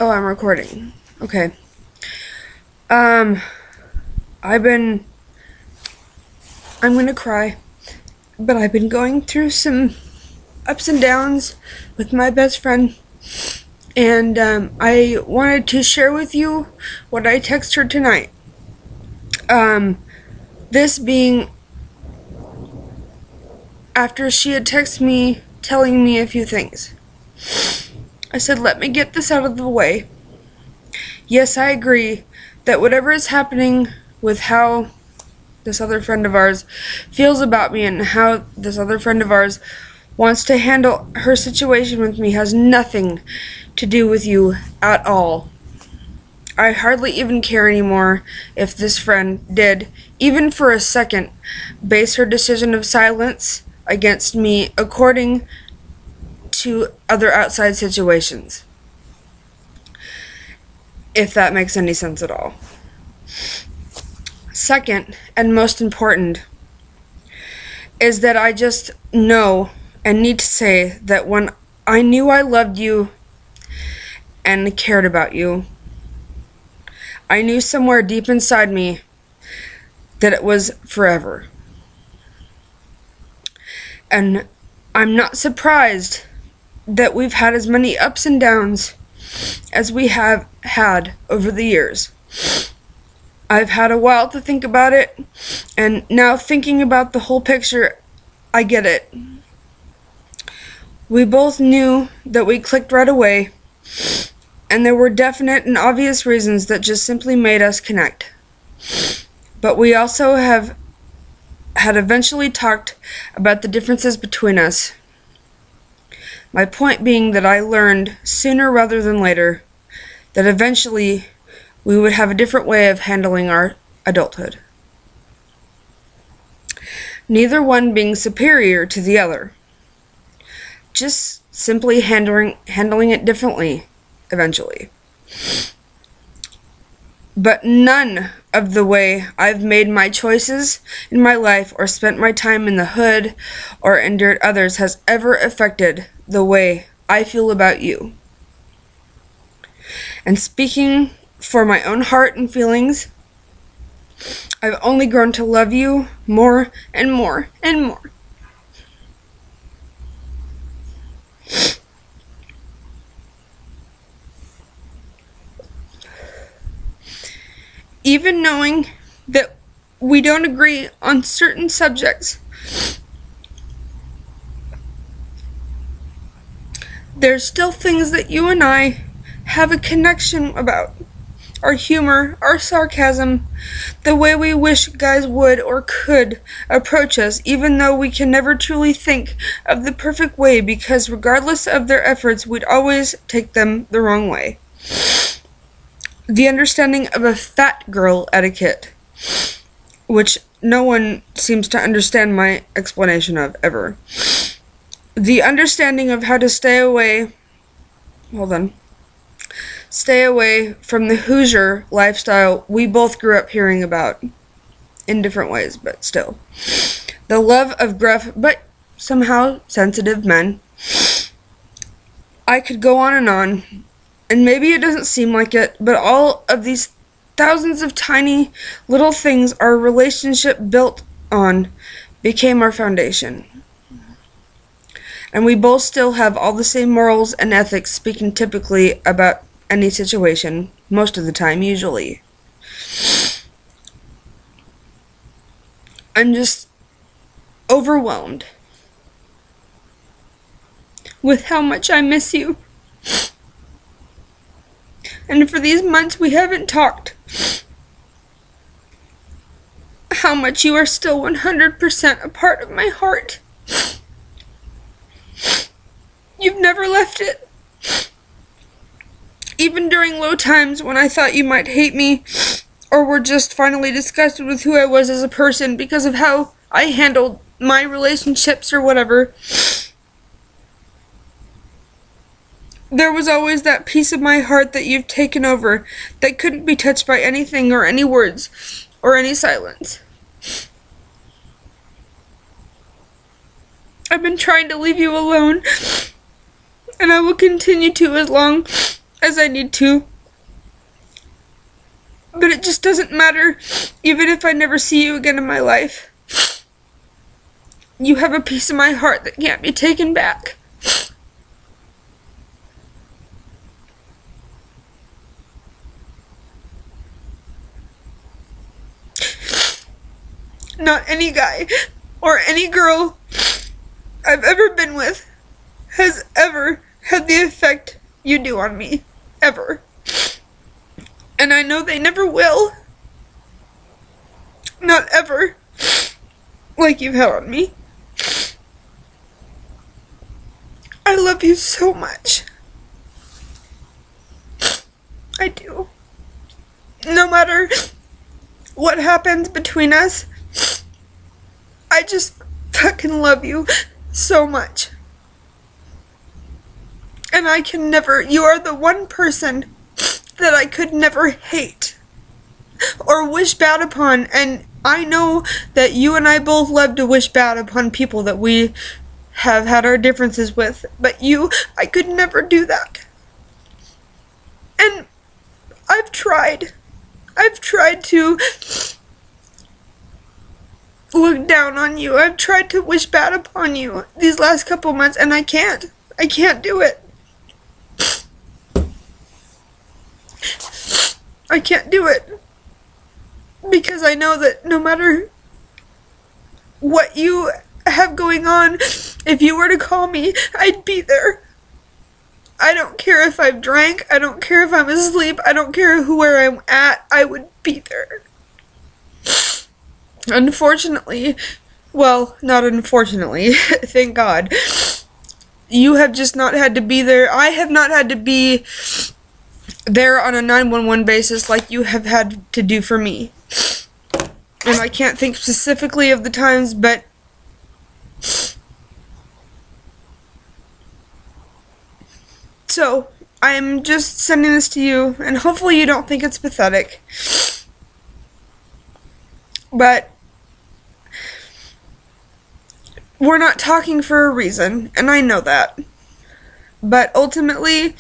Oh, I'm recording. Okay. I'm gonna cry, but I've been going through some ups and downs with my best friend, and I wanted to share with you what I texted her tonight. This being after she had texted me telling me a few things. I said, let me get this out of the way. Yes, I agree that whatever is happening with how this other friend of ours feels about me and how this other friend of ours wants to handle her situation with me has nothing to do with you at all. I hardly even care anymore if this friend did, even for a second, base her decision of silence against me according to other outside situations. If that makes any sense at all. Second, and most important, is that I just know and need to say that when I knew I loved you and cared about you, I knew somewhere deep inside me that it was forever. And I'm not surprised that we've had as many ups and downs as we have had over the years. I've had a while to think about it, and now thinking about the whole picture, I get it. We both knew that we clicked right away, and there were definite and obvious reasons that just simply made us connect. But we also had eventually talked about the differences between us. My point being that I learned sooner rather than later that eventually we would have a different way of handling our adulthood. Neither one being superior to the other. Just simply handling it differently, eventually. But none of the way I've made my choices in my life or spent my time in the hood or endured others has ever affected the way I feel about you. And speaking for my own heart and feelings, I've only grown to love you more and more and more. Even knowing that we don't agree on certain subjects, there's still things that you and I have a connection about. Our humor, our sarcasm, the way we wish guys would or could approach us, even though we can never truly think of the perfect way, because regardless of their efforts, we'd always take them the wrong way. The understanding of a fat girl etiquette, which no one seems to understand my explanation of, ever. The understanding of how to stay away from the Hoosier lifestyle we both grew up hearing about, in different ways, but still. The love of gruff, but somehow sensitive men. I could go on, and maybe it doesn't seem like it, but all of these thousands of tiny little things our relationship built on became our foundation. And we both still have all the same morals and ethics, speaking typically about any situation, most of the time, usually. I'm just overwhelmed with how much I miss you. And for these months we haven't talked, how much you are still 100% a part of my heart. You've never left it. Even during low times when I thought you might hate me, or were just finally disgusted with who I was as a person because of how I handled my relationships or whatever, there was always that piece of my heart that you've taken over that couldn't be touched by anything or any words or any silence. I've been trying to leave you alone, and I will continue to as long as I need to. But it just doesn't matter, even if I never see you again in my life. You have a piece of my heart that can't be taken back. Not any guy or any girl I've ever been with has ever had the effect you do on me. Ever. And I know they never will. Not ever. Like you've had on me. I love you so much. I do. No matter what happens between us, I just fucking love you so much. And I can never, you are the one person that I could never hate or wish bad upon, and I know that you and I both love to wish bad upon people that we have had our differences with, but you, I could never do that. And I've tried to look down on you. I've tried to wish bad upon you these last couple months, and I can't do it. I can't do it. Because I know that no matter what you have going on, if you were to call me, I'd be there. I don't care if I've drank, I don't care if I'm asleep, I don't care where I'm at, I would be there. Unfortunately, well, not unfortunately, thank God, you have just not had to be there. I have not had to be there on a 911 basis like you have had to do for me. And I can't think specifically of the times, but so I'm just sending this to you, and hopefully you don't think it's pathetic. But we're not talking for a reason, and I know that. But ultimately,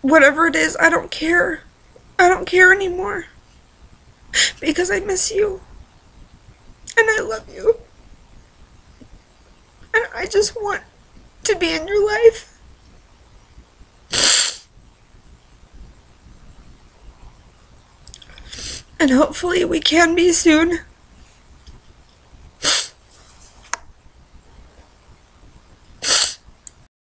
whatever it is, I don't care. I don't care anymore. Because I miss you. And I love you. And I just want to be in your life. And hopefully we can be soon.